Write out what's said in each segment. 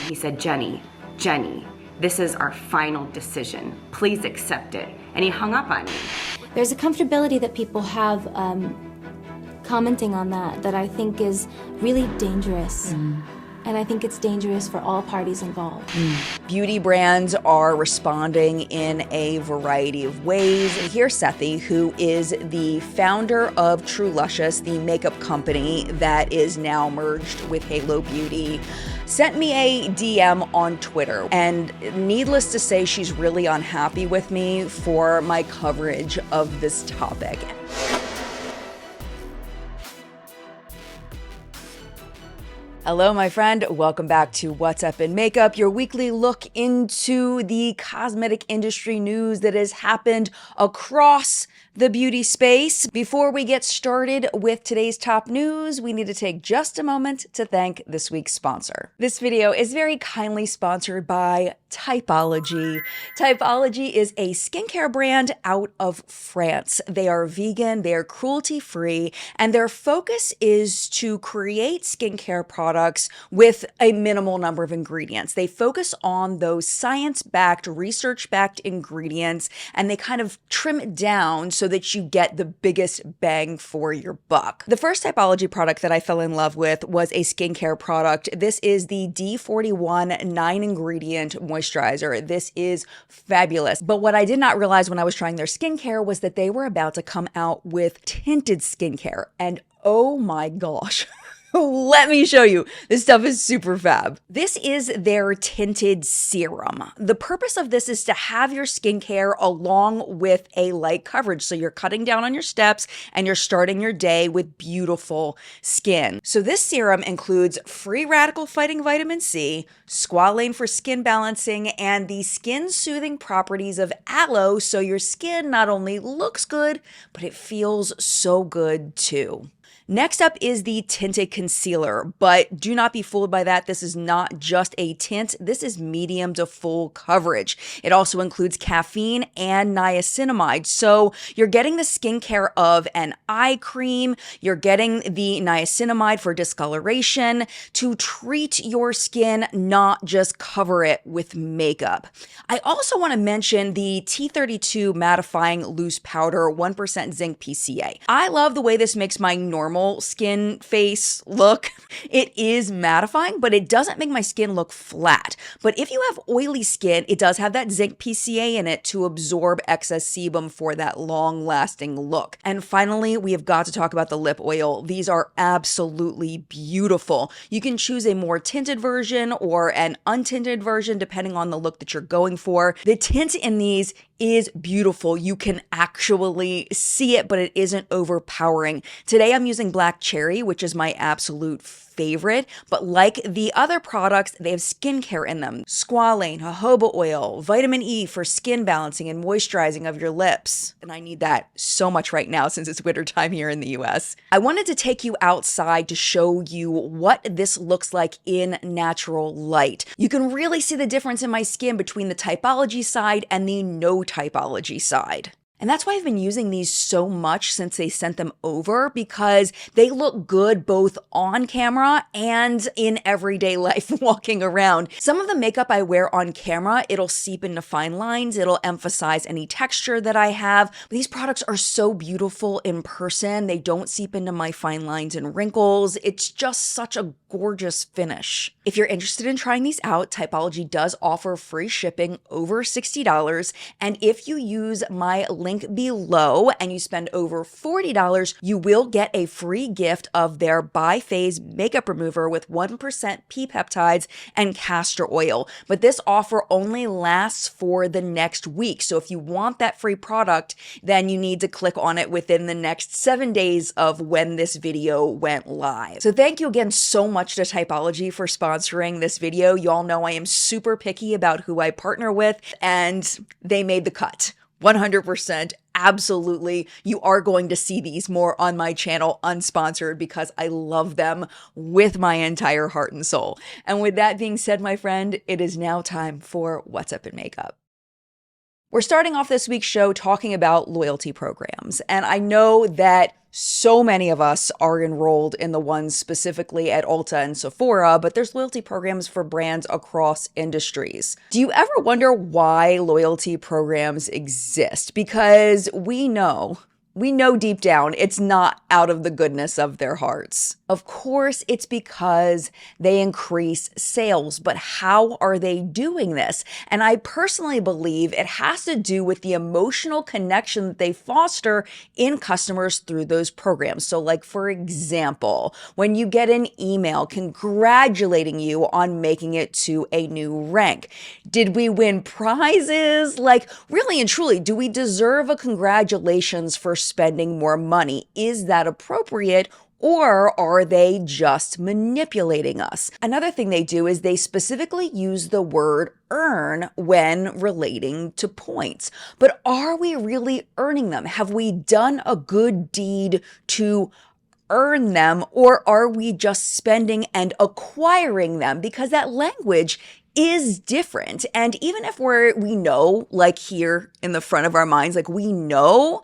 He said, Jenny, this is our final decision. Please accept it. And he hung up on me. There's a comfortability that people have commenting on that I think is really dangerous. And I think it's dangerous for all parties involved. Beauty brands are responding in a variety of ways. Here's Sethi, who is the founder of Luscious, the makeup company that is now merged with Halo Beauty, sent me a DM on Twitter. And needless to say, she's really unhappy with me for my coverage of this topic. Hello, my friend. Welcome back to What's Up in Makeup, your weekly look into the cosmetic industry news that has happened across the beauty space. Before we get started with today's top news, we need to take just a moment to thank this week's sponsor. This video is very kindly sponsored by Typology. Typology is a skincare brand out of France. They are vegan, they are cruelty-free, and their focus is to create skincare products with a minimal number of ingredients. They focus on those science-backed, research-backed ingredients, and they kind of trim it down so that you get the biggest bang for your buck. The first Typology product that I fell in love with was a skincare product. This is the D41 9-ingredient moisturizer. This is fabulous. But what I did not realize when I was trying their skincare was that they were about to come out with tinted skincare. And oh my gosh. Let me show you. This stuff is super fab. This is their tinted serum. The purpose of this is to have your skincare along with a light coverage. So you're cutting down on your steps and you're starting your day with beautiful skin. So this serum includes free radical fighting vitamin C, squalane for skin balancing, and the skin soothing properties of aloe. So your skin not only looks good, but it feels so good too. Next up is the tinted concealer, but do not be fooled by that. This is not just a tint. This is medium to full coverage. It also includes caffeine and niacinamide. So you're getting the skincare of an eye cream. You're getting the niacinamide for discoloration to treat your skin, not just cover it with makeup. I also want to mention the T32 mattifying loose powder 1% zinc PCA. I love the way this makes my normal skin face look. It is mattifying, but it doesn't make my skin look flat. But if you have oily skin, it does have that zinc PCA in it to absorb excess sebum for that long-lasting look. And finally, we have got to talk about the lip oil. These are absolutely beautiful. You can choose a more tinted version or an untinted version depending on the look that you're going for. The tint in these is beautiful. You can actually see it, but it isn't overpowering. Today I'm using Black Cherry, which is my absolute favorite, but like the other products, they have skincare in them. Squalane, jojoba oil, vitamin E for skin balancing and moisturizing of your lips. And I need that so much right now since it's winter time here in the US. I wanted to take you outside to show you what this looks like in natural light. You can really see the difference in my skin between the Typology side and the no Typology side. And that's why I've been using these so much since they sent them over, because they look good both on camera and in everyday life walking around. Some of the makeup I wear on camera, it'll seep into fine lines, it'll emphasize any texture that I have. But these products are so beautiful in person. They don't seep into my fine lines and wrinkles. It's just such a gorgeous finish. If you're interested in trying these out, Typology does offer free shipping over $60. And if you use my link below and you spend over $40, you will get a free gift of their bi-phase makeup remover with 1% pea peptides and castor oil. But this offer only lasts for the next week. So if you want that free product, then you need to click on it within the next 7 days of when this video went live. So thank you again so much to Typology for sponsoring this video. Y'all know I am super picky about who I partner with, and they made the cut. 100%. Absolutely. You are going to see these more on my channel unsponsored because I love them with my entire heart and soul. And with that being said, my friend, it is now time for What's Up in Makeup. We're starting off this week's show talking about loyalty programs. And I know that So many of us are enrolled in the ones specifically at Ulta and Sephora, but there's loyalty programs for brands across industries. Do you ever wonder why loyalty programs exist? Because we know deep down it's not out of the goodness of their hearts. Of course, it's because they increase sales, but how are they doing this? And I personally believe it has to do with the emotional connection that they foster in customers through those programs. So like, for example, when you get an email congratulating you on making it to a new rank, did we win prizes? Like, really and truly, do we deserve a congratulations for spending more money? Is that appropriate? Or are they just manipulating us? Another thing they do is they specifically use the word earn when relating to points. But are we really earning them? Have we done a good deed to earn them, or are we just spending and acquiring them? Because that language is different. And even if we know, like here in the front of our minds, like we know,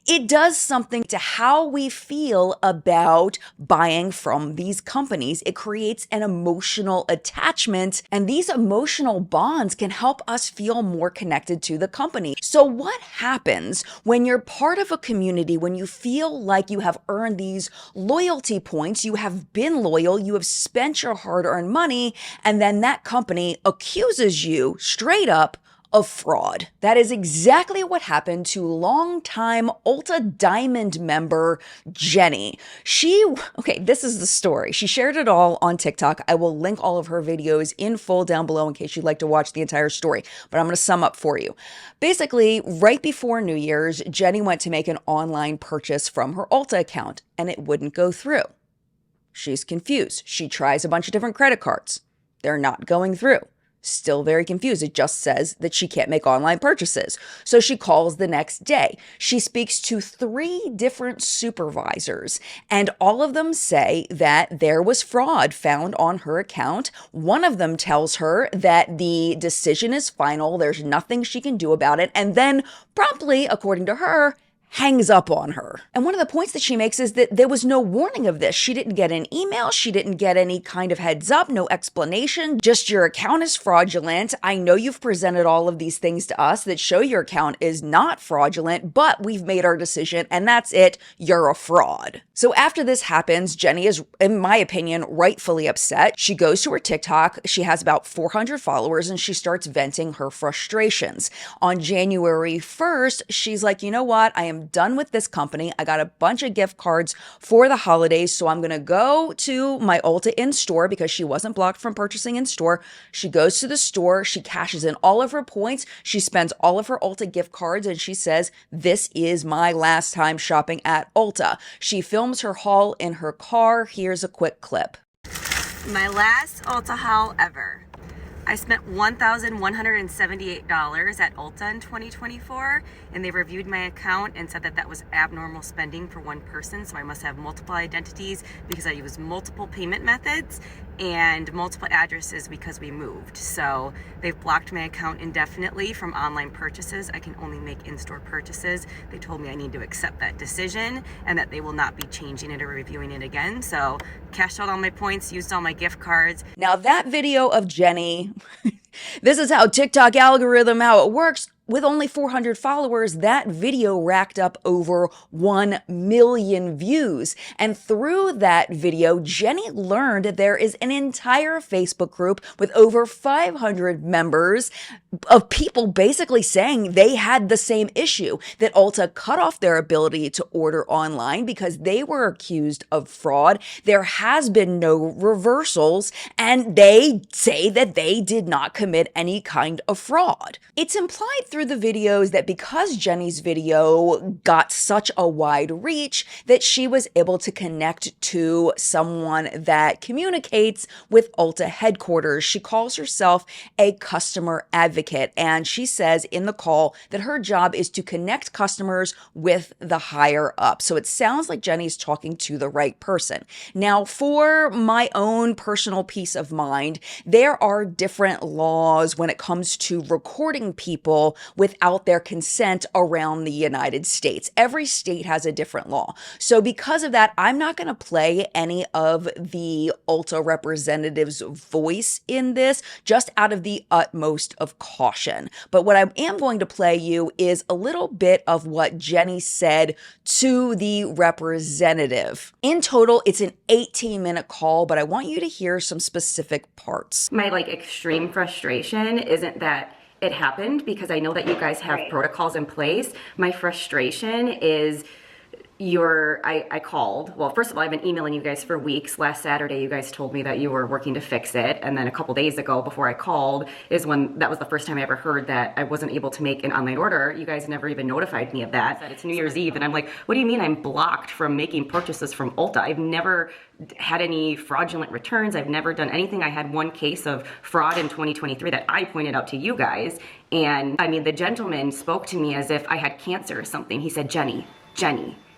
it does something to how we feel about buying from these companies. It creates an emotional attachment, and these emotional bonds can help us feel more connected to the company. So what happens when you're part of a community, when you feel like you have earned these loyalty points, you have been loyal, you have spent your hard-earned money, and then that company accuses you straight up of fraud? That is exactly what happened to longtime Ulta Diamond member Jenny. This is the story. She shared it all on TikTok. I will link all of her videos in full down below in case you'd like to watch the entire story, but I'm going to sum up for you. Basically, right before New Year's, Jenny went to make an online purchase from her Ulta account, and it wouldn't go through. She's confused. She tries a bunch of different credit cards. They're not going through. Still very confused. It just says that she can't make online purchases. So she calls the next day. She speaks to 3 different supervisors, and all of them say that there was fraud found on her account. One of them tells her that the decision is final. There's nothing she can do about it. And then promptly, according to her, hangs up on her. And one of the points that she makes is that there was no warning of this. She didn't get an email. She didn't get any kind of heads up, no explanation. Just your account is fraudulent. I know you've presented all of these things to us that show your account is not fraudulent, but we've made our decision and that's it. You're a fraud. So after this happens, Jenny is, in my opinion, rightfully upset. She goes to her TikTok. She has about 400 followers and she starts venting her frustrations. On January 1st, she's like, you know what? I am done with this company. I got a bunch of gift cards for the holidays, so I'm going to go to my Ulta in-store because she wasn't blocked from purchasing in-store. She goes to the store. She cashes in all of her points. She spends all of her Ulta gift cards, and she says, this is my last time shopping at Ulta. She films her haul in her car. Here's a quick clip. My last Ulta haul ever. I spent $1,178 at Ulta in 2024, and they reviewed my account and said that that was abnormal spending for one person, so I must have multiple identities because I used multiple payment methods and multiple addresses because we moved. So they've blocked my account indefinitely from online purchases. I can only make in-store purchases. They told me I need to accept that decision and that they will not be changing it or reviewing it again. So cashed out all my points, used all my gift cards. Now that video of Jenny, this is how TikTok algorithm, how it works. With only 400 followers, that video racked up over 1 million views. And through that video, Jenny learned that there is an entire Facebook group with over 500 members of people basically saying they had the same issue, that Ulta cut off their ability to order online because they were accused of fraud. There has been no reversals, and they say that they did not commit any kind of fraud. It's implied through the videos that because Jenny's video got such a wide reach, that she was able to connect to someone that communicates with Ulta headquarters. She calls herself a customer advocate, and she says in the call that her job is to connect customers with the higher up. So it sounds like Jenny's talking to the right person. Now, for my own personal peace of mind, there are different laws when it comes to recording people without their consent around the United States. Every state has a different law. So because of that, I'm not going to play any of the Ulta representatives' voice in this, just out of the utmost of caution. But what I am going to play you is a little bit of what Jenny said to the representative. In total, it's an 18-minute call, but I want you to hear some specific parts. My extreme frustration isn't that it happened, because I know that you guys have protocols in place. My frustration is I called. Well, first of all, I've been emailing you guys for weeks. Last Saturday, you guys told me that you were working to fix it. And then a couple days ago, before I called, is when that was the first time I ever heard that I wasn't able to make an online order. You guys never even notified me of that. It's New Year's Eve. And I'm like, what do you mean I'm blocked from making purchases from Ulta? I've never had any fraudulent returns. I've never done anything. I had one case of fraud in 2023 that I pointed out to you guys. And I mean, the gentleman spoke to me as if I had cancer or something. He said, Jenny,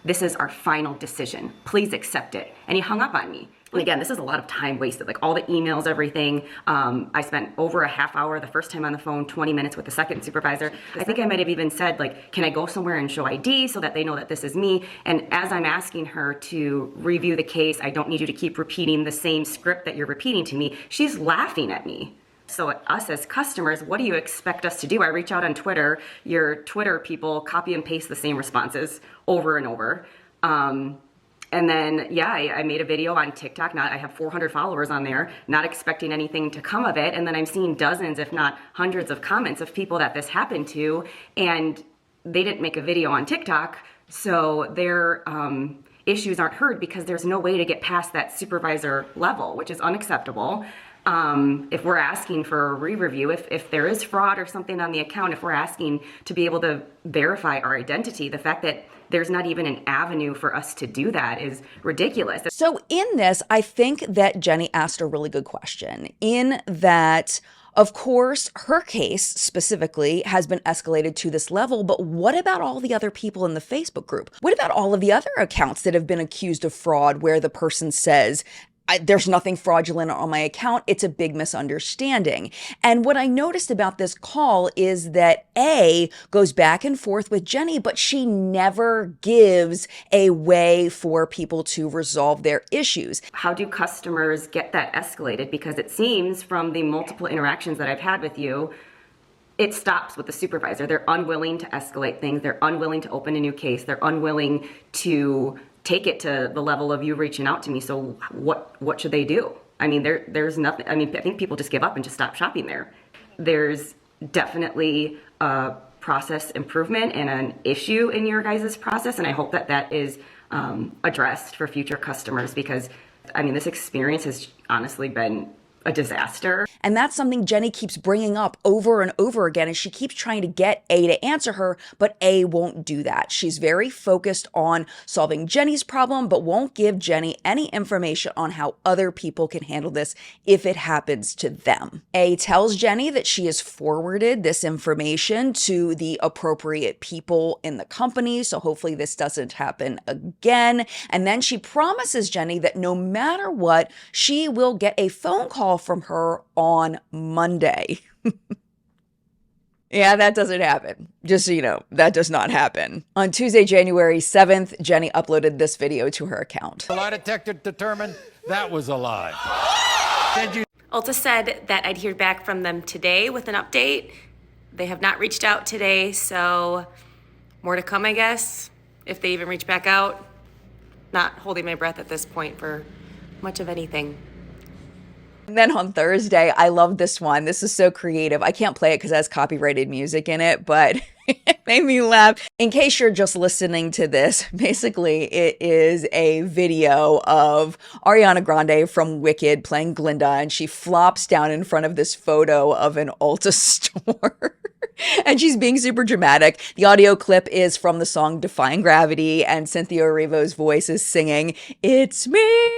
this is our final decision. Please accept it. And he hung up on me. And again, this is a lot of time wasted, all the emails, everything. I spent over a half hour the first time on the phone, 20 minutes with the second supervisor. I think I might have even said, can I go somewhere and show ID so that they know that this is me? And as I'm asking her to review the case, I don't need you to keep repeating the same script that you're repeating to me, she's laughing at me. So us as customers, what do you expect us to do? I reach out on Twitter. Your Twitter people copy and paste the same responses over and over. And then, I made a video on TikTok. I have 400 followers on there, not expecting anything to come of it. And then I'm seeing dozens, if not hundreds of comments of people that this happened to. And they didn't make a video on TikTok. So their issues aren't heard because there's no way to get past that supervisor level, which is unacceptable. If we're asking for a re-review, if there is fraud or something on the account, if we're asking to be able to verify our identity, the fact that there's not even an avenue for us to do that is ridiculous. So in this, I think that Jenny asked a really good question, in that, of course, her case specifically has been escalated to this level, but what about all the other people in the Facebook group? What about all of the other accounts that have been accused of fraud where the person says, there's nothing fraudulent on my account, it's a big misunderstanding? And what I noticed about this call is that A goes back and forth with Jenny, but she never gives a way for people to resolve their issues. How do customers get that escalated? Because it seems from the multiple interactions that I've had with you, it stops with the supervisor. They're unwilling to escalate things. They're unwilling to open a new case. They're unwilling to take it to the level of you reaching out to me. So what should they do? I mean, there's nothing. I mean, I think people just give up and just stop shopping there. There's definitely a process improvement and an issue in your guys' process, and I hope that that is addressed for future customers, because I mean, this experience has honestly been a disaster. And that's something Jenny keeps bringing up over and over again, and she keeps trying to get A to answer her, but A won't do that. She's very focused on solving Jenny's problem, but won't give Jenny any information on how other people can handle this if it happens to them. A tells Jenny that she has forwarded this information to the appropriate people in the company, so hopefully this doesn't happen again. And then she promises Jenny that no matter what, she will get a phone call from her on Monday. Yeah, that doesn't happen. Just so you know, that does not happen. On Tuesday, January 7th, Jenny uploaded this video to her account. The lie detector determined that was a lie. Ulta said that I'd hear back from them today with an update. They have not reached out today, so more to come, I guess, if they even reach back out. Not holding my breath at this point for much of anything. And then on Thursday, I love this one. This is so creative. I can't play it because it has copyrighted music in it, but it made me laugh. In case you're just listening to this, basically it is a video of Ariana Grande from Wicked playing Glinda, and she flops down in front of this photo of an Ulta store. And she's being super dramatic. The audio clip is from the song Defying Gravity, and Cynthia Erivo's voice is singing, "It's me,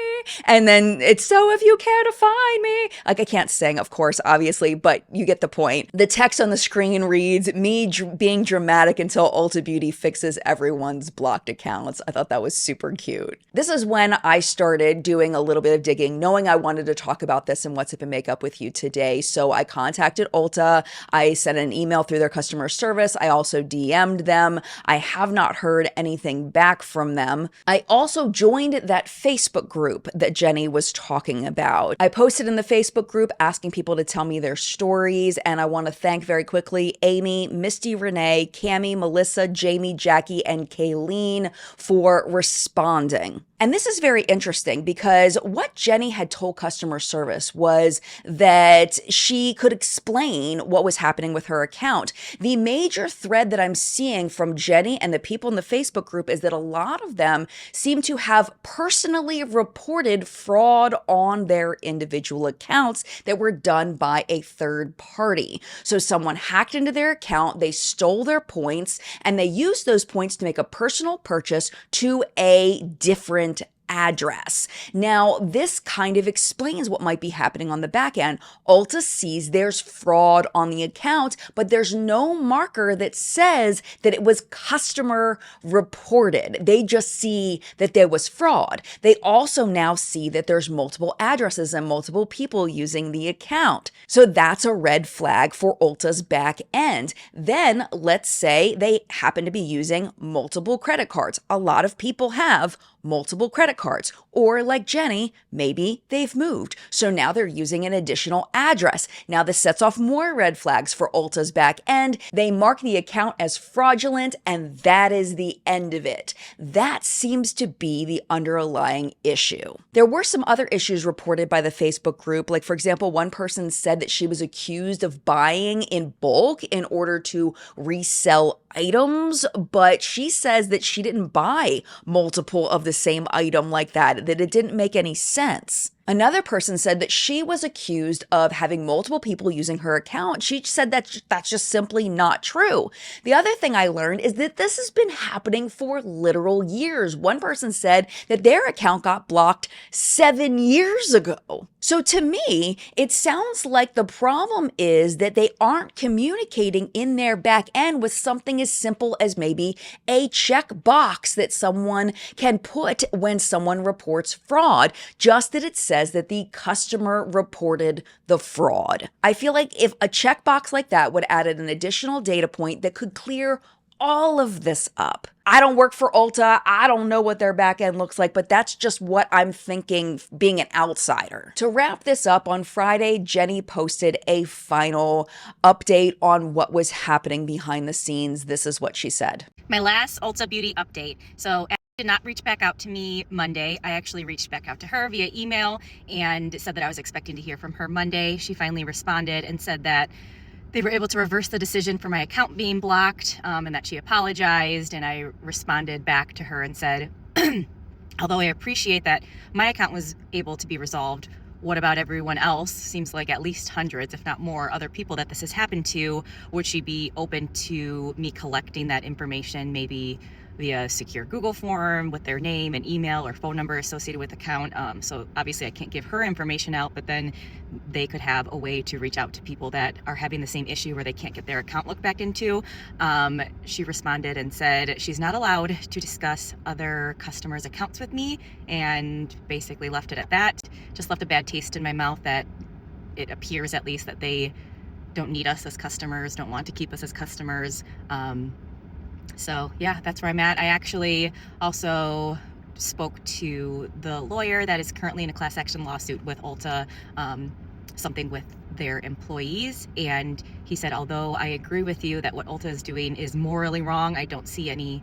And then it's, so if you care to find me. Like, I can't sing, of course, obviously, but you get the point. The text on the screen reads, me being dramatic until Ulta Beauty fixes everyone's blocked accounts. I thought that was super cute. This is when I started doing a little bit of digging, knowing I wanted to talk about this in What's Up in Makeup with you today. So I contacted Ulta. I sent an email through their customer service. I also DM'd them. I have not heard anything back from them. I also joined that Facebook group that Jenny was talking about. I posted in the Facebook group asking people to tell me their stories, and I want to thank very quickly Amy, Misty, Renee, Cami, Melissa, Jamie, Jackie, and Kayleen for responding. And this is very interesting because what Jenny had told customer service was that she could explain what was happening with her account. The major thread that I'm seeing from Jenny and the people in the Facebook group is that a lot of them seem to have personally reported fraud on their individual accounts that were done by a third party. So someone hacked into their account, they stole their points, and they used those points to make a personal purchase to a different address. Now, this kind of explains what might be happening on the back end. Ulta sees there's fraud on the account, but there's no marker that says that it was customer reported. They just see that there was fraud. They also now see that there's multiple addresses and multiple people using the account. So that's a red flag for Ulta's back end. Then let's say they happen to be using multiple credit cards. A lot of people have multiple credit cards, or like Jenny, maybe they've moved. So now they're using an additional address. Now this sets off more red flags for Ulta's back end. They mark the account as fraudulent, and that is the end of it. That seems to be the underlying issue. There were some other issues reported by the Facebook group. Like, for example, one person said that she was accused of buying in bulk in order to resell items, but she says that she didn't buy multiple of the same item like that it didn't make any sense. Another person said that she was accused of having multiple people using her account. She said that that's just simply not true. The other thing I learned is that this has been happening for literal years. One person said that their account got blocked 7 years ago. So to me, it sounds like the problem is that they aren't communicating in their back end with something as simple as maybe a check box that someone can put when someone reports fraud, just that it says that the customer reported the fraud. I feel like if a checkbox like that would add an additional data point that could clear all of this up. I don't work for Ulta. I don't know what their back end looks like, but that's just what I'm thinking being an outsider. To wrap this up, on Friday, Jenny posted a final update on what was happening behind the scenes. This is what she said. My last Ulta Beauty update. So did not reach back out to me Monday. I actually reached back out to her via email and said that I was expecting to hear from her Monday. She finally responded and said that they were able to reverse the decision for my account being blocked, and that she apologized. And I responded back to her and said, although I appreciate that my account was able to be resolved, what about everyone else? Seems like at least hundreds, if not more, other people that this has happened to. Would she be open to me collecting that information, maybe via secure Google form with their name and email or phone number associated with the account? So obviously I can't give her information out, but then they could have a way to reach out to people that are having the same issue where they can't get their account looked back into. She responded and said she's not allowed to discuss other customers' accounts with me, and basically left it at that. Just left a bad taste in my mouth that it appears at least that they don't need us as customers, don't want to keep us as customers. So yeah, that's where I'm at. I actually also spoke to the lawyer that is currently in a class action lawsuit with Ulta, something with their employees. And he said, although I agree with you that what Ulta is doing is morally wrong, I don't see anything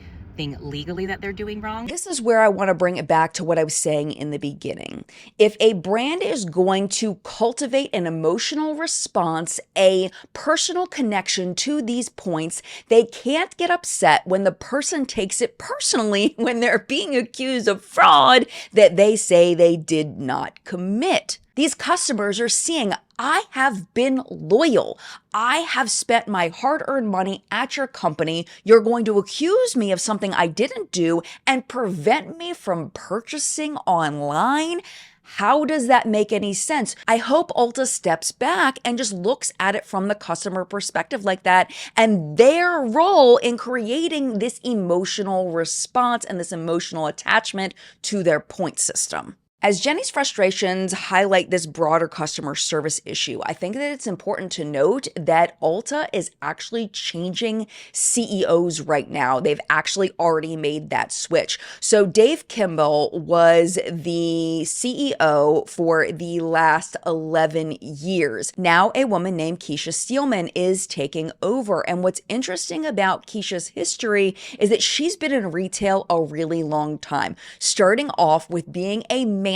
legally that they're doing wrong. This is where I want to bring it back to what I was saying in the beginning. If a brand is going to cultivate an emotional response, a personal connection to these points, they can't get upset when the person takes it personally when they're being accused of fraud that they say they did not commit. These customers are seeing, I have been loyal. I have spent my hard-earned money at your company. You're going to accuse me of something I didn't do and prevent me from purchasing online? How does that make any sense? I hope Ulta steps back and just looks at it from the customer perspective like that, and their role in creating this emotional response and this emotional attachment to their point system. As Jenny's frustrations highlight this broader customer service issue, I think that it's important to note that Ulta is actually changing CEOs right now. They've actually already made that switch. So Dave Kimball was the CEO for the last 11 years. Now a woman named Keisha Steelman is taking over. And what's interesting about Keisha's history is that she's been in retail a really long time, starting off with being a manager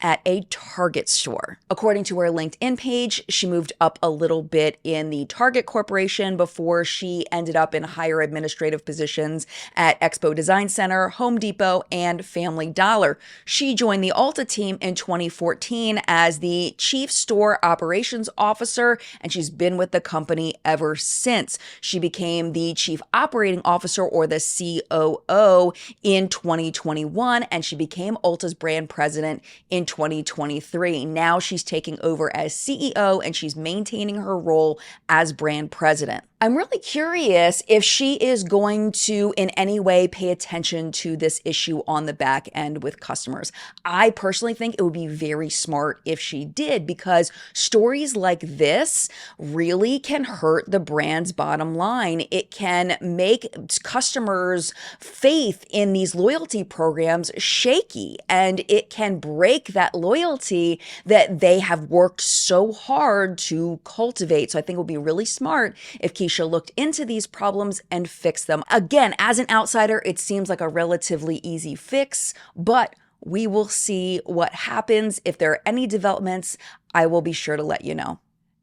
at a Target store. According to her LinkedIn page, she moved up a little bit in the Target Corporation before she ended up in higher administrative positions at Expo Design Center, Home Depot, and Family Dollar. She joined the Ulta team in 2014 as the Chief Store Operations Officer, and she's been with the company ever since. She became the Chief Operating Officer, or the COO, in 2021, and she became Ulta's brand president in 2023. Now she's taking over as CEO and she's maintaining her role as brand president. I'm really curious if she is going to in any way pay attention to this issue on the back end with customers. I personally think it would be very smart if she did, because stories like this really can hurt the brand's bottom line. It can make customers' faith in these loyalty programs shaky, and it can break that loyalty that they have worked so hard to cultivate. So I think it would be really smart if Keisha looked into these problems and fixed them. Again, as an outsider, it seems like a relatively easy fix, but we will see what happens. If there are any developments, I will be sure to let you know.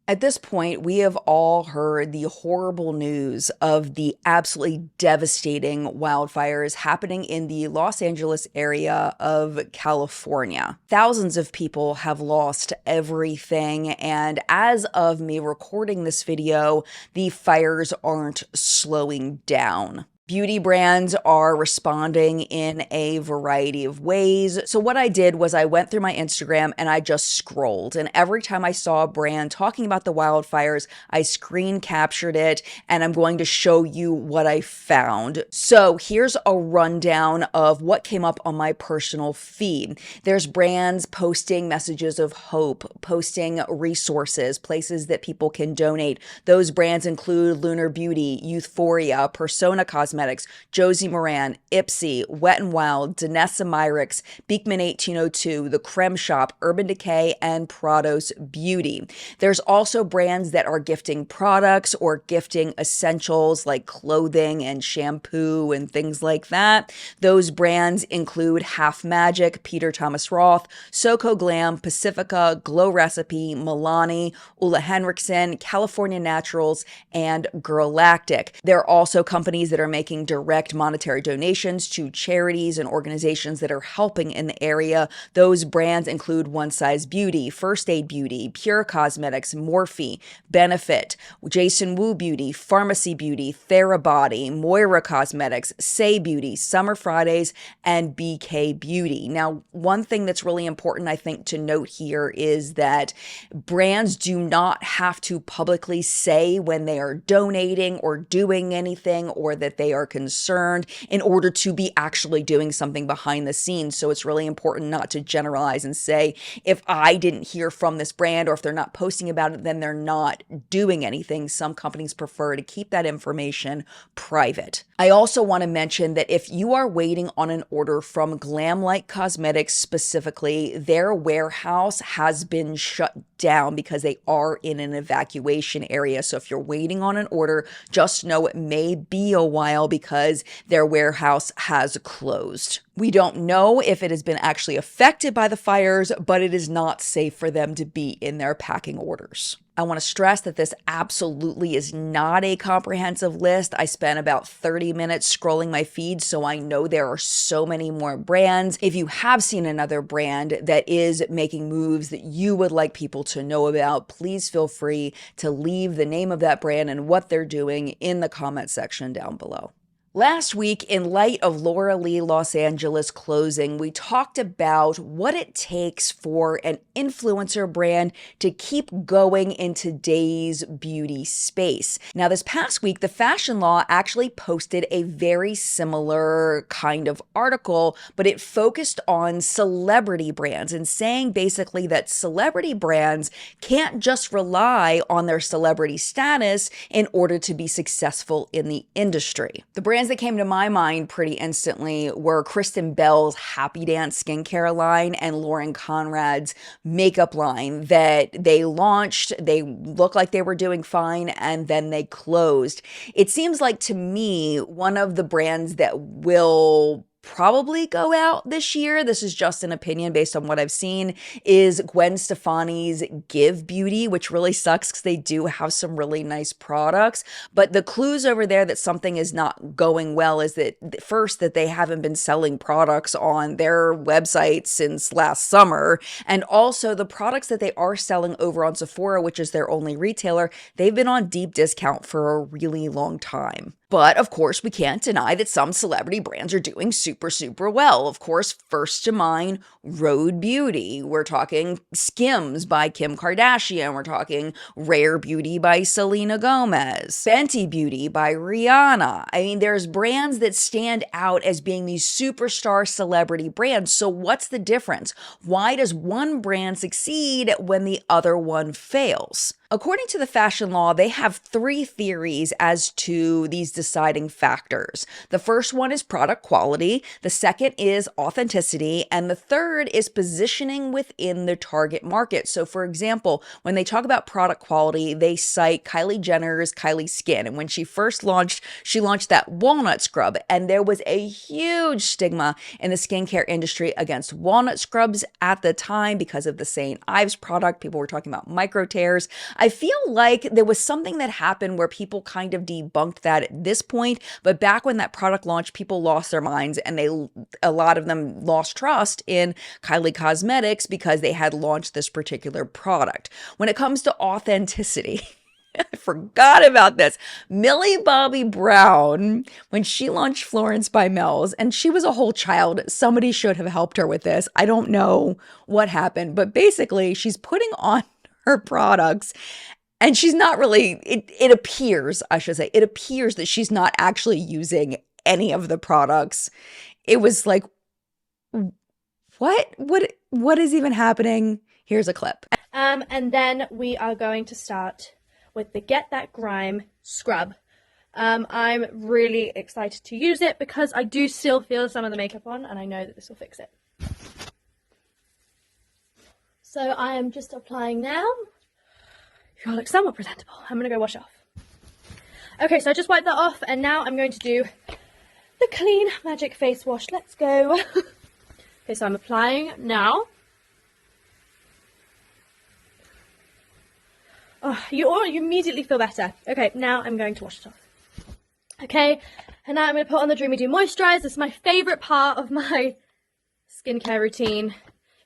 At this point, we have all heard the horrible news of the absolutely devastating wildfires happening in the Los Angeles area of California. Thousands of people have lost everything, and as of me recording this video, the fires aren't slowing down. Beauty brands are responding in a variety of ways. So what I did was I went through my Instagram and I just scrolled. And every time I saw a brand talking about the wildfires, I screen captured it, and I'm going to show you what I found. So here's a rundown of what came up on my personal feed. There's brands posting messages of hope, posting resources, places that people can donate. Those brands include Lunar Beauty, Youthforia, Persona Cosmetics, Josie Moran, Ipsy, Wet n Wild, Danessa Myricks, Beekman 1802, The Creme Shop, Urban Decay, and Prados Beauty. There's also brands that are gifting products or gifting essentials like clothing and shampoo and things like that. Those brands include Half Magic, Peter Thomas Roth, Soko Glam, Pacifica, Glow Recipe, Milani, Ulla Henriksen, California Naturals, and Girlactic. There are also companies that are making direct monetary donations to charities and organizations that are helping in the area. Those brands include One Size Beauty, First Aid Beauty, Pure Cosmetics, Morphe, Benefit, Jason Wu Beauty, Pharmacy Beauty, Therabody, Moira Cosmetics, Say Beauty, Summer Fridays, and BK Beauty. Now, one thing that's really important, I think, to note here is that brands do not have to publicly say when they are donating or doing anything, or that they are concerned, in order to be actually doing something behind the scenes. So it's really important not to generalize and say, if I didn't hear from this brand, or if they're not posting about it, then they're not doing anything. Some companies prefer to keep that information private. I also want to mention that if you are waiting on an order from Glamlight Cosmetics specifically, their warehouse has been shut down because they are in an evacuation area. So if you're waiting on an order, just know it may be a while because their warehouse has closed. We don't know if it has been actually affected by the fires, but it is not safe for them to be in there packing orders. I want to stress that this absolutely is not a comprehensive list. I spent about 30 minutes scrolling my feed, so I know there are so many more brands. If you have seen another brand that is making moves that you would like people to know about, please feel free to leave the name of that brand and what they're doing in the comment section down below. Last week, in light of Laura Lee Los Angeles closing, we talked about what it takes for an influencer brand to keep going in today's beauty space. Now, this past week, the Fashion Law actually posted a very similar kind of article, but it focused on celebrity brands and saying basically that celebrity brands can't just rely on their celebrity status in order to be successful in the industry. The brands that came to my mind pretty instantly were Kristen Bell's Happy Dance skincare line and Lauren Conrad's makeup line that they launched. They looked like they were doing fine, and then they closed. It seems like, to me, one of the brands that will probably go out this year, this is just an opinion based on what I've seen, is Gwen Stefani's Give Beauty, which really sucks because they do have some really nice products. But the clues over there that something is not going well is that, first, that they haven't been selling products on their website since last summer. And also the products that they are selling over on Sephora, which is their only retailer, they've been on deep discount for a really long time. But of course, we can't deny that some celebrity brands are doing super well. Of course, first to mind, Rhode Beauty. We're talking Skims by Kim Kardashian. We're talking Rare Beauty by Selena Gomez. Fenty Beauty by Rihanna. I mean, there's brands that stand out as being these superstar celebrity brands. So what's the difference? Why does one brand succeed when the other one fails? According to the Fashion Law, they have three theories as to these deciding factors. The first one is product quality, the second is authenticity, and the third is positioning within the target market. So for example, when they talk about product quality, they cite Kylie Jenner's Kylie Skin. And when she first launched, she launched that walnut scrub, and there was a huge stigma in the skincare industry against walnut scrubs at the time because of the St. Ives product. People were talking about micro tears. I feel like there was something that happened where people kind of debunked that at this point, but back when that product launched, people lost their minds, and a lot of them lost trust in Kylie Cosmetics because they had launched this particular product. When it comes to authenticity, I forgot about this. Millie Bobby Brown, when she launched Florence by Mel's, and she was a whole child, somebody should have helped her with this. I don't know what happened, but basically she's putting on her products, and she's not really, it appears, I should say, it appears that she's not actually using any of the products. It was like, what is even happening? Here's a clip. And then we are going to start with the Get That Grime scrub. I'm really excited to use it because I do still feel some of the makeup on, and I know that this will fix it. So I am just applying now. You all look somewhat presentable. I'm going to go wash off. Okay, so I just wiped that off, and now I'm going to do the Clean Magic Face Wash. Let's go. Okay, so I'm applying now. Oh, you immediately feel better. Okay, now I'm going to wash it off. Okay, and now I'm going to put on the Dreamy Dew Moisturize. This is my favourite part of my skincare routine,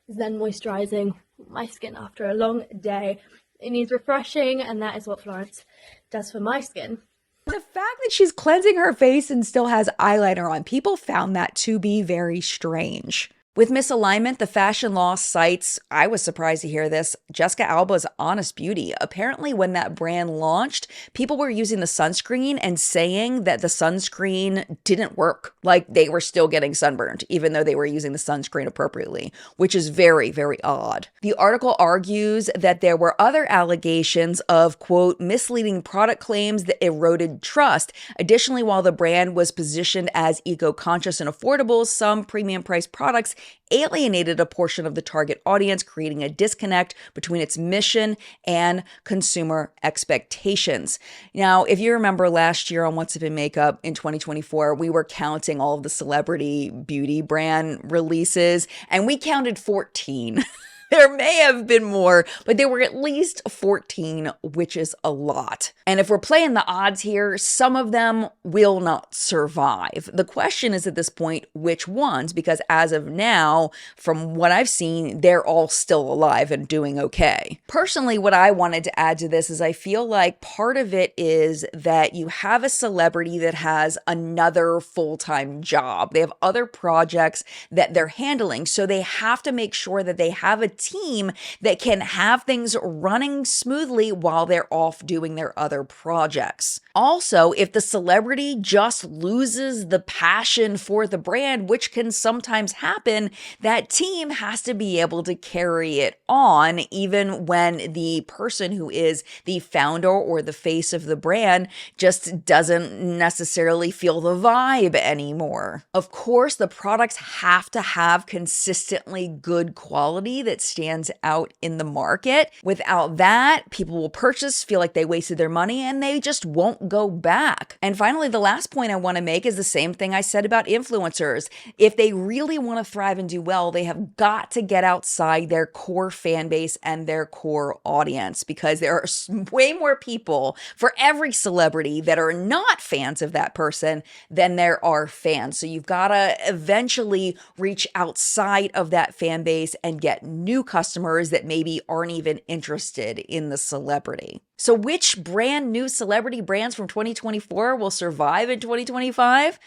is then moisturising my skin after a long day. It needs refreshing, and that is what Florence does for my skin. The fact that she's cleansing her face and still has eyeliner on, people found that to be very strange. With misalignment, the Fashion Law cites, I was surprised to hear this, Jessica Alba's Honest Beauty. Apparently, when that brand launched, people were using the sunscreen and saying that the sunscreen didn't work. Like, they were still getting sunburned, even though they were using the sunscreen appropriately, which is very, very odd. The article argues that there were other allegations of, quote, misleading product claims that eroded trust. Additionally, while the brand was positioned as eco-conscious and affordable, some premium price products alienated a portion of the target audience, creating a disconnect between its mission and consumer expectations. Now, if you remember last year on What's Up in Makeup in 2024, we were counting all of the celebrity beauty brand releases, and we counted 14. There may have been more, but there were at least 14, which is a lot. And if we're playing the odds here, some of them will not survive. The question is at this point, which ones? Because as of now, from what I've seen, they're all still alive and doing okay. Personally, what I wanted to add to this is I feel like part of it is that you have a celebrity that has another full-time job. They have other projects that they're handling, so they have to make sure that they have a team that can have things running smoothly while they're off doing their other projects. Also, if the celebrity just loses the passion for the brand, which can sometimes happen, that team has to be able to carry it on, even when the person who is the founder or the face of the brand just doesn't necessarily feel the vibe anymore. Of course, the products have to have consistently good quality that stands out in the market. Without that, people will purchase, feel like they wasted their money, and they just won't go back. And finally, the last point I want to make is the same thing I said about influencers. If they really want to thrive and do well, they have got to get outside their core fan base and their core audience, because there are way more people for every celebrity that are not fans of that person than there are fans. So you've got to eventually reach outside of that fan base and get new customers that maybe aren't even interested in the celebrity. So which brand new celebrity brands from 2024 will survive in 2025?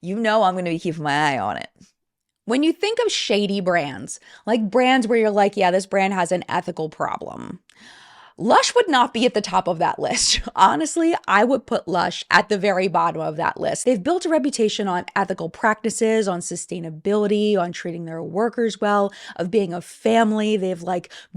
You know I'm going to be keeping my eye on it. When you think of shady brands, like brands where you're like, yeah, this brand has an ethical problem, Lush would not be at the top of that list. Honestly, I would put Lush at the very bottom of that list. They've built a reputation on ethical practices, on sustainability, on treating their workers well, of being a family. They've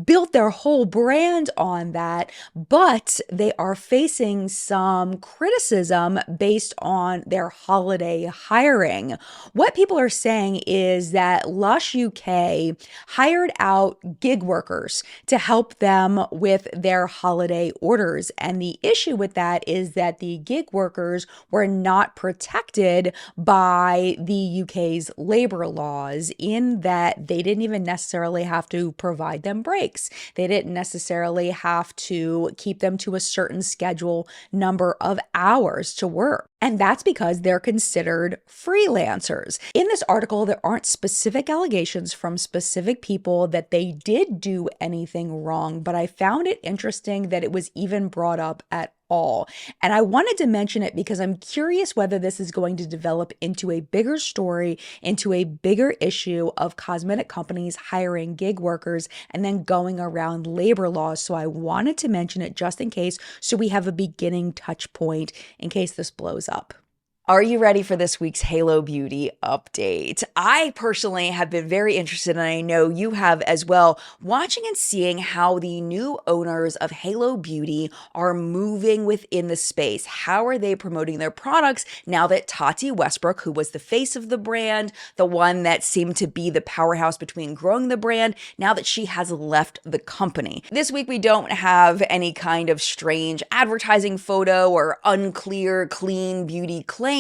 built their whole brand on that, but they are facing some criticism based on their holiday hiring. What people are saying is that Lush UK hired out gig workers to help them with their holiday orders. And the issue with that is that the gig workers were not protected by the UK's labor laws, in that they didn't even necessarily have to provide them breaks. They didn't necessarily have to keep them to a certain schedule number of hours to work. And that's because they're considered freelancers. In this article, there aren't specific allegations from specific people that they did do anything wrong, but I found it interesting that it was even brought up at all. And I wanted to mention it because I'm curious whether this is going to develop into a bigger story, into a bigger issue of cosmetic companies hiring gig workers and then going around labor laws. So I wanted to mention it just in case, so we have a beginning touch point in case this blows up. Are you ready for this week's Halo Beauty update? I personally have been very interested, and I know you have as well, watching and seeing how the new owners of Halo Beauty are moving within the space. How are they promoting their products now that Tati Westbrook, who was the face of the brand, the one that seemed to be the powerhouse between growing the brand, now that she has left the company? This week, we don't have any kind of strange advertising photo or unclear clean beauty claim.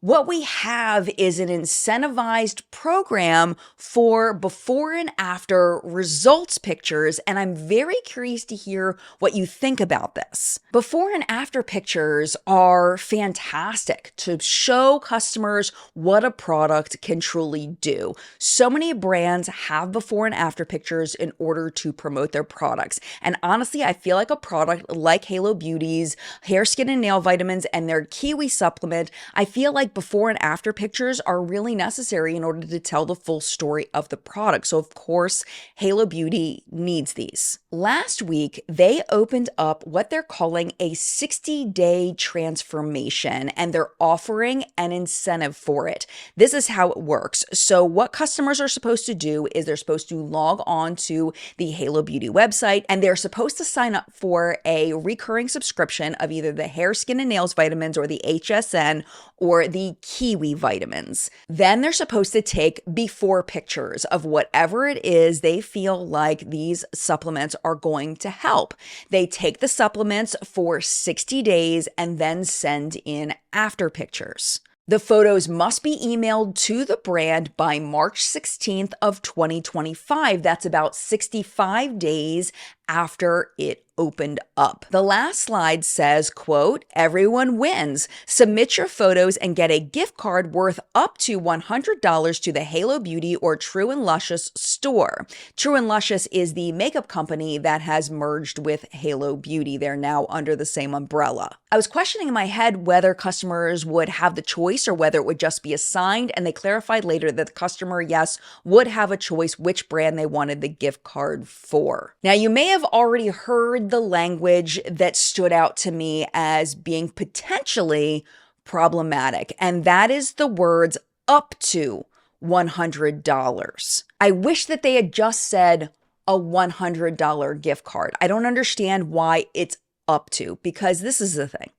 What we have is an incentivized program for before and after results pictures, and I'm very curious to hear what you think about this. Before and after pictures are fantastic to show customers what a product can truly do. So many brands have before and after pictures in order to promote their products. And honestly, I feel like a product like Halo Beauty's hair, skin, and nail vitamins and their Kiwi supplement, I feel like before and after pictures are really necessary in order to tell the full story of the product. So of course, Halo Beauty needs these. Last week, they opened up what they're calling a 60-day transformation, and they're offering an incentive for it. This is how it works. So what customers are supposed to do is they're supposed to log on to the Halo Beauty website, and they're supposed to sign up for a recurring subscription of either the hair, skin, and nails vitamins or the HSN or the Kiwi vitamins. Then they're supposed to take before pictures of whatever it is they feel like these supplements are going to help. They take the supplements for 60 days and then send in after pictures. The photos must be emailed to the brand by March 16th of 2025. That's about 65 days after it opened up. The last slide says, quote, "Everyone wins. Submit your photos and get a gift card worth up to $100 to the Halo Beauty or True and Luscious store." True and Luscious is the makeup company that has merged with Halo Beauty. They're now under the same umbrella. I was questioning in my head whether customers would have the choice or whether it would just be assigned, and they clarified later that the customer, yes, would have a choice which brand they wanted the gift card for. Now, you may have already heard the language that stood out to me as being potentially problematic, and that is the words up to $100. I wish that they had just said a $100 gift card. I don't understand why it's up to, because this is the thing.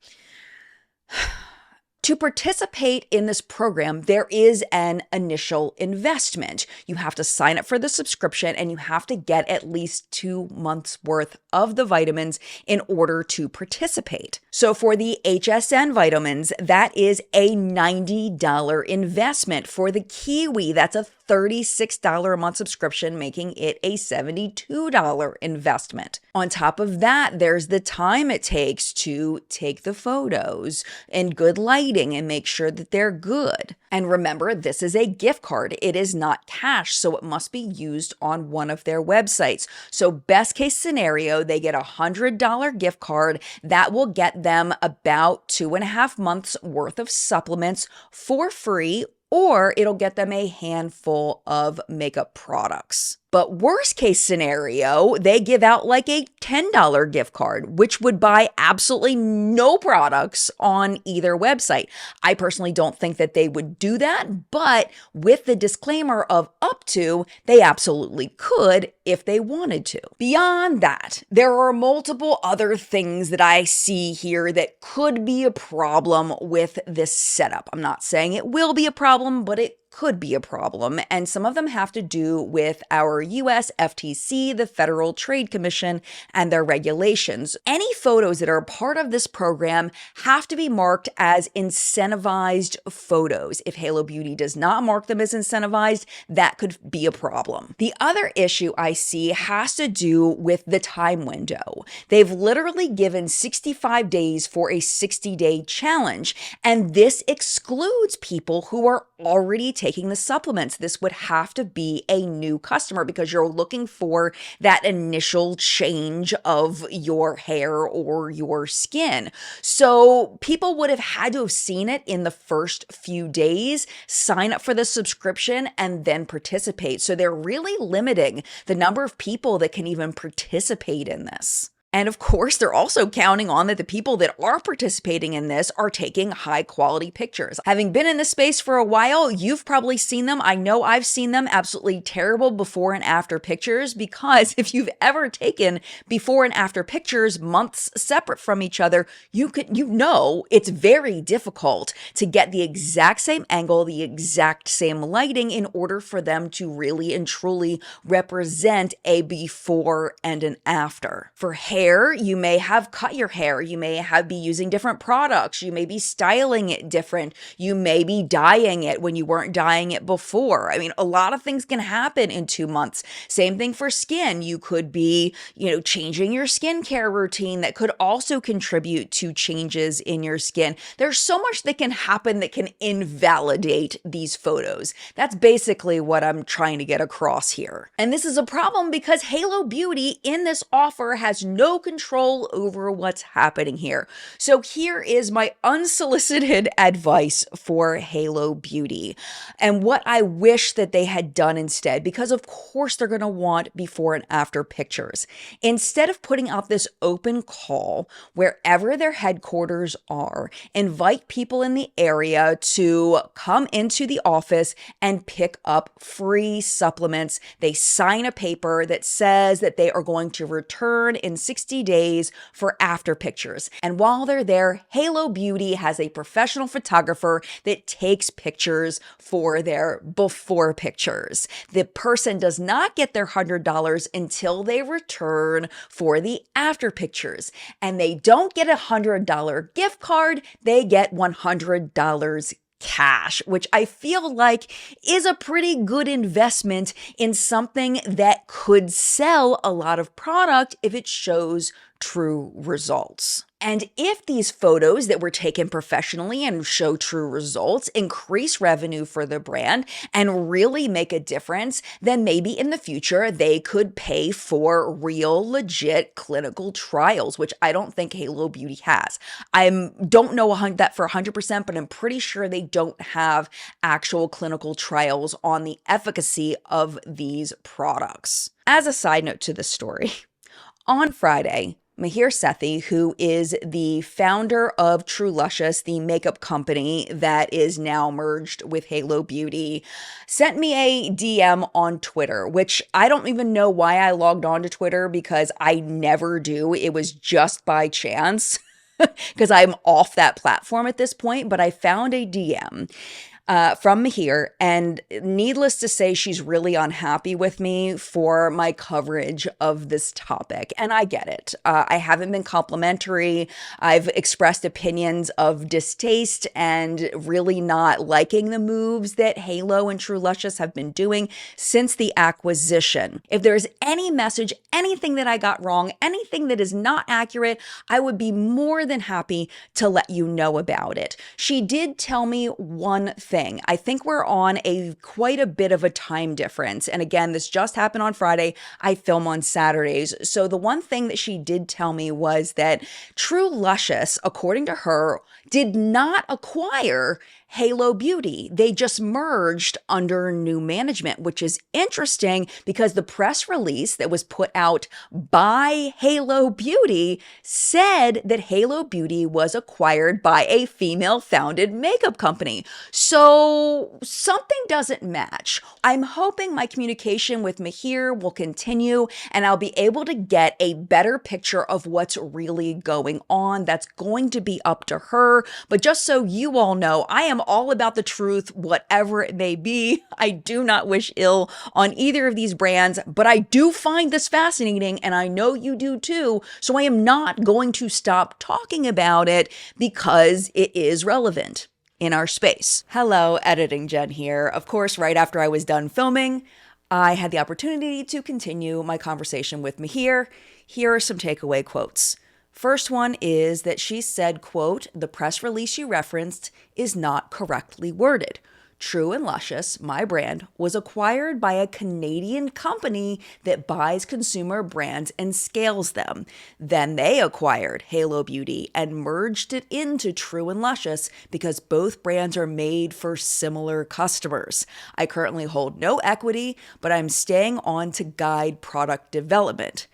To participate in this program, there is an initial investment. You have to sign up for the subscription and you have to get at least 2 months worth of the vitamins in order to participate. So for the HSN vitamins, that is a $90 investment. For the Kiwi, that's a $36 a month subscription, making it a $72 investment. On top of that, there's the time it takes to take the photos in good lighting and make sure that they're good. And remember, this is a gift card. It is not cash, so it must be used on one of their websites. So best case scenario, they get a $100 gift card that will get them about 2.5 months worth of supplements for free, or it'll get them a handful of makeup products. But worst case scenario, they give out like a $10 gift card, which would buy absolutely no products on either website. I personally don't think that they would do that, but with the disclaimer of up to, they absolutely could if they wanted to. Beyond that, there are multiple other things that I see here that could be a problem with this setup. I'm not saying it will be a problem, but it could be a problem, and some of them have to do with our US FTC, the Federal Trade Commission, and their regulations. Any photos that are part of this program have to be marked as incentivized photos. If Halo Beauty does not mark them as incentivized, that could be a problem. The other issue I see has to do with the time window. They've literally given 65 days for a 60-day challenge, and this excludes people who are already taking the supplements. This would have to be a new customer because you're looking for that initial change of your hair or your skin. So people would have had to have seen it in the first few days, sign up for the subscription, and then participate. So they're really limiting the number of people that can even participate in this. And of course, they're also counting on that the people that are participating in this are taking high quality pictures. Having been in this space for a while, you've probably seen them. I know I've seen them, absolutely terrible before and after pictures, because if you've ever taken before and after pictures months separate from each other, you know it's very difficult to get the exact same angle, the exact same lighting in order for them to really and truly represent a before and an after. For hair, you may have cut your hair, you may be using different products, you may be styling it different, you may be dyeing it when you weren't dyeing it before. I mean, a lot of things can happen in 2 months. Same thing for skin. You could be, changing your skincare routine that could also contribute to changes in your skin. There's so much that can happen that can invalidate these photos. That's basically what I'm trying to get across here. And this is a problem because Halo Beauty in this offer has no control over what's happening here. So here is my unsolicited advice for Halo Beauty and what I wish that they had done instead, because of course they're going to want before and after pictures. Instead of putting out this open call wherever their headquarters are, invite people in the area to come into the office and pick up free supplements. They sign a paper that says that they are going to return in 60 days for after pictures. And while they're there, Halo Beauty has a professional photographer that takes pictures for their before pictures. The person does not get their $100 until they return for the after pictures. And they don't get a $100 gift card, they get $100 cash, which I feel like is a pretty good investment in something that could sell a lot of product if it shows true results. And if these photos that were taken professionally and show true results increase revenue for the brand and really make a difference, then maybe in the future they could pay for real, legit clinical trials, which I don't think Halo Beauty has. I don't know that for 100%, but I'm pretty sure they don't have actual clinical trials on the efficacy of these products. As a side note to this story, on Friday, Mahir Sethi, who is the founder of Luscious, the makeup company that is now merged with Halo Beauty, sent me a DM on Twitter, which I don't even know why I logged on to Twitter because I never do. It was just by chance because I'm off that platform at this point, but I found a DM from Mahir, and needless to say, she's really unhappy with me for my coverage of this topic, and I get it. I haven't been complimentary. I've expressed opinions of distaste and really not liking the moves that Halo and Luscious have been doing since the acquisition. If there's any message, anything that I got wrong, anything that is not accurate, I would be more than happy to let you know about it. She did tell me one thing. I think we're on quite a bit of a time difference. And again, this just happened on Friday. I film on Saturdays. So the one thing that she did tell me was that Luscious, according to her, did not acquire Halo Beauty. They just merged under new management, which is interesting because the press release that was put out by Halo Beauty said that Halo Beauty was acquired by a female-founded makeup company. So something doesn't match. I'm hoping my communication with Mahir will continue and I'll be able to get a better picture of what's really going on. That's going to be up to her. But just so you all know, I am all about the truth, whatever it may be. I do not wish ill on either of these brands, but I do find this fascinating, and I know you do too, so I am not going to stop talking about it because it is relevant in our space. Hello, Editing Jen here. Of course, right after I was done filming, I had the opportunity to continue my conversation with Mahir. Here are some takeaway quotes. First one is that she said, quote, "The press release you referenced is not correctly worded. True and Luscious, my brand, was acquired by a Canadian company that buys consumer brands and scales them. Then they acquired Halo Beauty and merged it into True and Luscious because both brands are made for similar customers. I currently hold no equity, but I'm staying on to guide product development."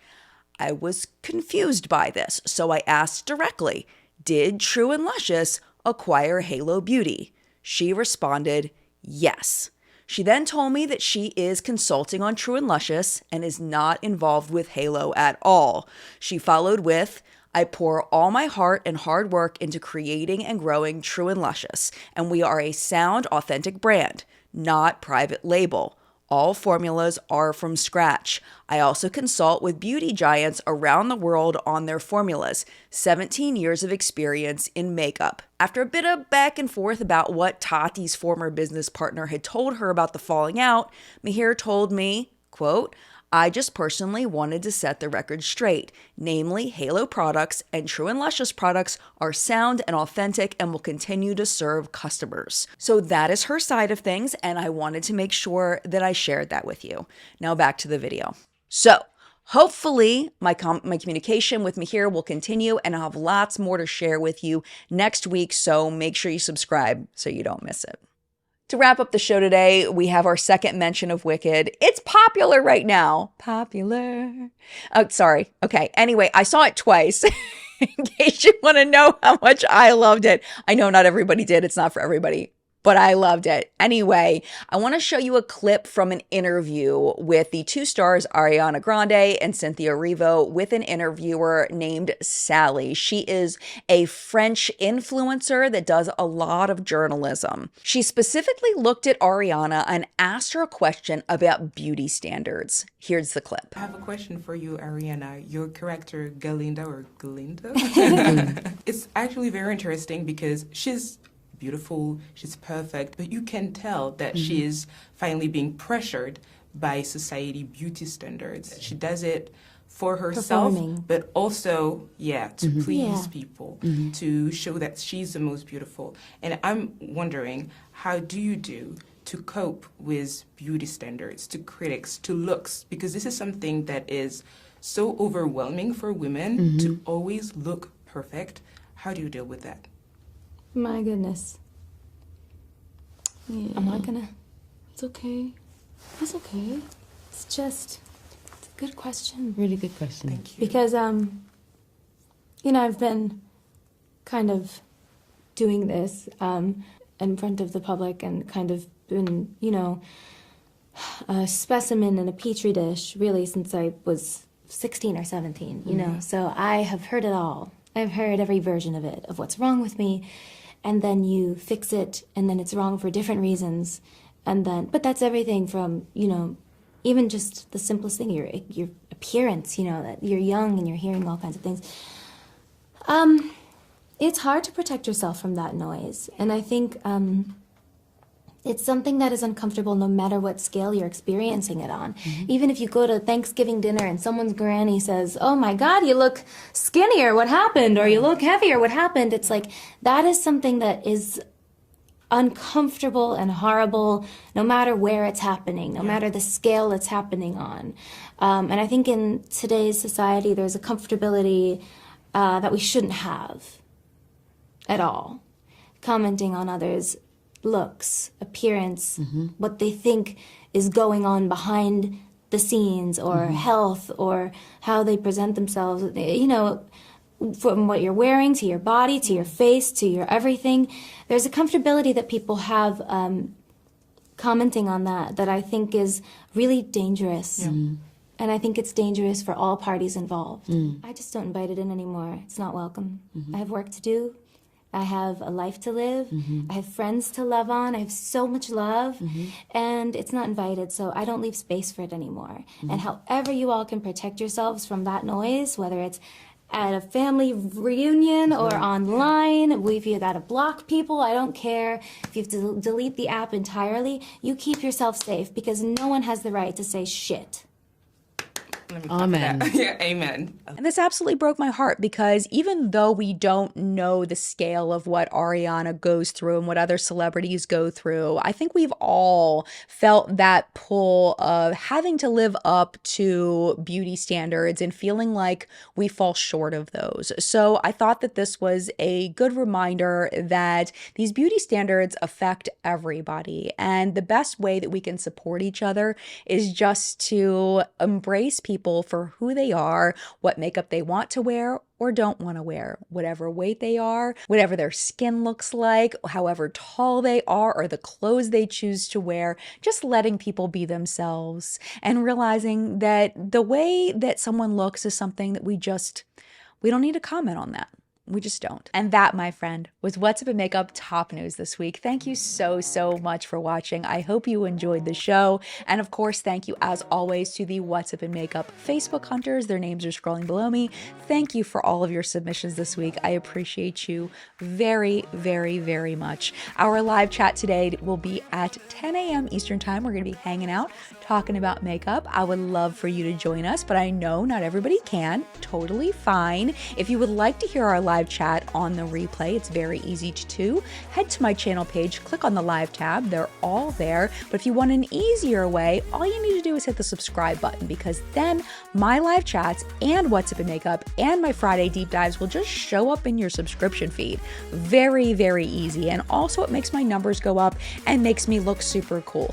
I was confused by this, so I asked directly, "Did True and Luscious acquire Halo Beauty?" She responded, "Yes." She then told me that she is consulting on True and Luscious and is not involved with Halo at all. She followed with, "I pour all my heart and hard work into creating and growing True and Luscious, and we are a sound, authentic brand, not private label. All formulas are from scratch. I also consult with beauty giants around the world on their formulas. 17 years of experience in makeup." After a bit of back and forth about what Tati's former business partner had told her about the falling out, Mahir told me, quote, "I just personally wanted to set the record straight. Namely, Halo products and True and Luscious products are sound and authentic and will continue to serve customers." So that is her side of things, and I wanted to make sure that I shared that with you. Now back to the video. So hopefully my communication with Mahir will continue, and I'll have lots more to share with you next week, so make sure you subscribe so you don't miss it. To wrap up the show today, we have our second mention of Wicked. It's popular right now. Popular. Oh, sorry. Okay. Anyway, I saw it twice. In case you want to know how much I loved it. I know not everybody did. It's not for everybody, but I loved it. Anyway, I want to show you a clip from an interview with the two stars, Ariana Grande and Cynthia Erivo, with an interviewer named Sally. She is a French influencer that does a lot of journalism. She specifically looked at Ariana and asked her a question about beauty standards. Here's the clip. I have a question for you, Ariana. Your character, Galinda, it's actually very interesting because she's beautiful, she's perfect, but you can tell that she is finally being pressured by society beauty standards. She does it for herself, Performing. but also, to please Yeah. people, to show that she's the most beautiful. And I'm wondering, how do you do to cope with beauty standards, to critics, to looks? Because this is something that is so overwhelming for women to always look perfect. How do you deal with that? My goodness. Yeah. I'm not gonna. It's okay. It's okay. It's just. It's a good question. Really good question. Thank you. Because, I've been kind of doing this in front of the public and kind of been, a specimen in a petri dish really since I was 16 or 17, you know. So I have heard it all. I've heard every version of it, of what's wrong with me. And then you fix it, and then it's wrong for different reasons. And then, but that's everything from, even just the simplest thing, your appearance, that you're young and you're hearing all kinds of things. It's hard to protect yourself from that noise. And I think it's something that is uncomfortable no matter what scale you're experiencing it on. Even if you go to Thanksgiving dinner and someone's granny says, "Oh my God, you look skinnier, what happened?" Or "You look heavier, what happened?" It's like, that is something that is uncomfortable and horrible no matter where it's happening, no matter the scale it's happening on. And I think in today's society, there's a comfortability that we shouldn't have at all. Commenting on others' looks, appearance, what they think is going on behind the scenes, or health, or how they present themselves, from what you're wearing to your body, to your face, to your everything. There's a comfortability that people have commenting on that I think is really dangerous. And I think it's dangerous for all parties involved. I just don't invite it in anymore. It's not welcome. I have work to do. I have a life to live. I have friends to love on. I have so much love. And it's not invited, so I don't leave space for it anymore. And however you all can protect yourselves from that noise, whether it's at a family reunion or online, if you gotta block people, I don't care. If you have to delete the app entirely, you keep yourself safe, because no one has the right to say shit. Amen. Yeah, amen. And this absolutely broke my heart, because even though we don't know the scale of what Ariana goes through and what other celebrities go through, I think we've all felt that pull of having to live up to beauty standards and feeling like we fall short of those. So I thought that this was a good reminder that these beauty standards affect everybody. And the best way that we can support each other is just to embrace people for who they are, what makeup they want to wear or don't want to wear, whatever weight they are, whatever their skin looks like, however tall they are, or the clothes they choose to wear, just letting people be themselves and realizing that the way that someone looks is something that we don't need to comment on that. We just don't. And that, my friend, was What's Up in Makeup top news this week. Thank you so much for watching. I hope you enjoyed the show. And of course, thank you as always to the What's Up in Makeup Facebook hunters. Their names are scrolling below me. Thank you for all of your submissions this week. I appreciate you very much. Our live chat today will be at 10 a.m. Eastern time. We're going to be hanging out, talking about makeup. I would love for you to join us, but I know not everybody can. Totally fine. If you would like to hear our live chat on the replay, it's very easy to do. Head to my channel page, click on the live tab. They're all there. But if you want an easier way, all you need to do is hit the subscribe button, because then my live chats and What's Up in Makeup and my Friday deep dives will just show up in your subscription feed. Very easy. And also it makes my numbers go up and makes me look super cool.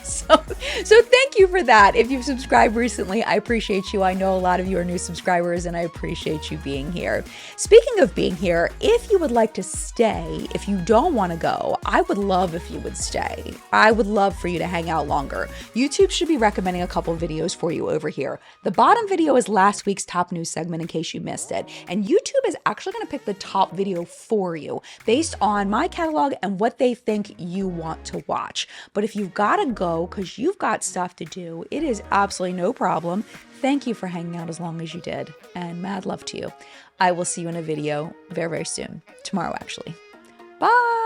So thank you for that. If you've subscribed recently, I appreciate you. I know a lot of you are new subscribers, and I appreciate you being here. Speaking of being here, if you would like to stay, if you don't want to go, I would love if you would stay. I would love for you to hang out longer. YouTube should be recommending a couple videos for you over here. The bottom video is last week's top news segment in case you missed it. And YouTube is actually going to pick the top video for you based on my catalog and what they think you want to watch. But if you've got to go because you've got stuff to do, it is absolutely no problem. Thank you for hanging out as long as you did, and mad love to you. I will see you in a video very soon. Tomorrow, actually. Bye!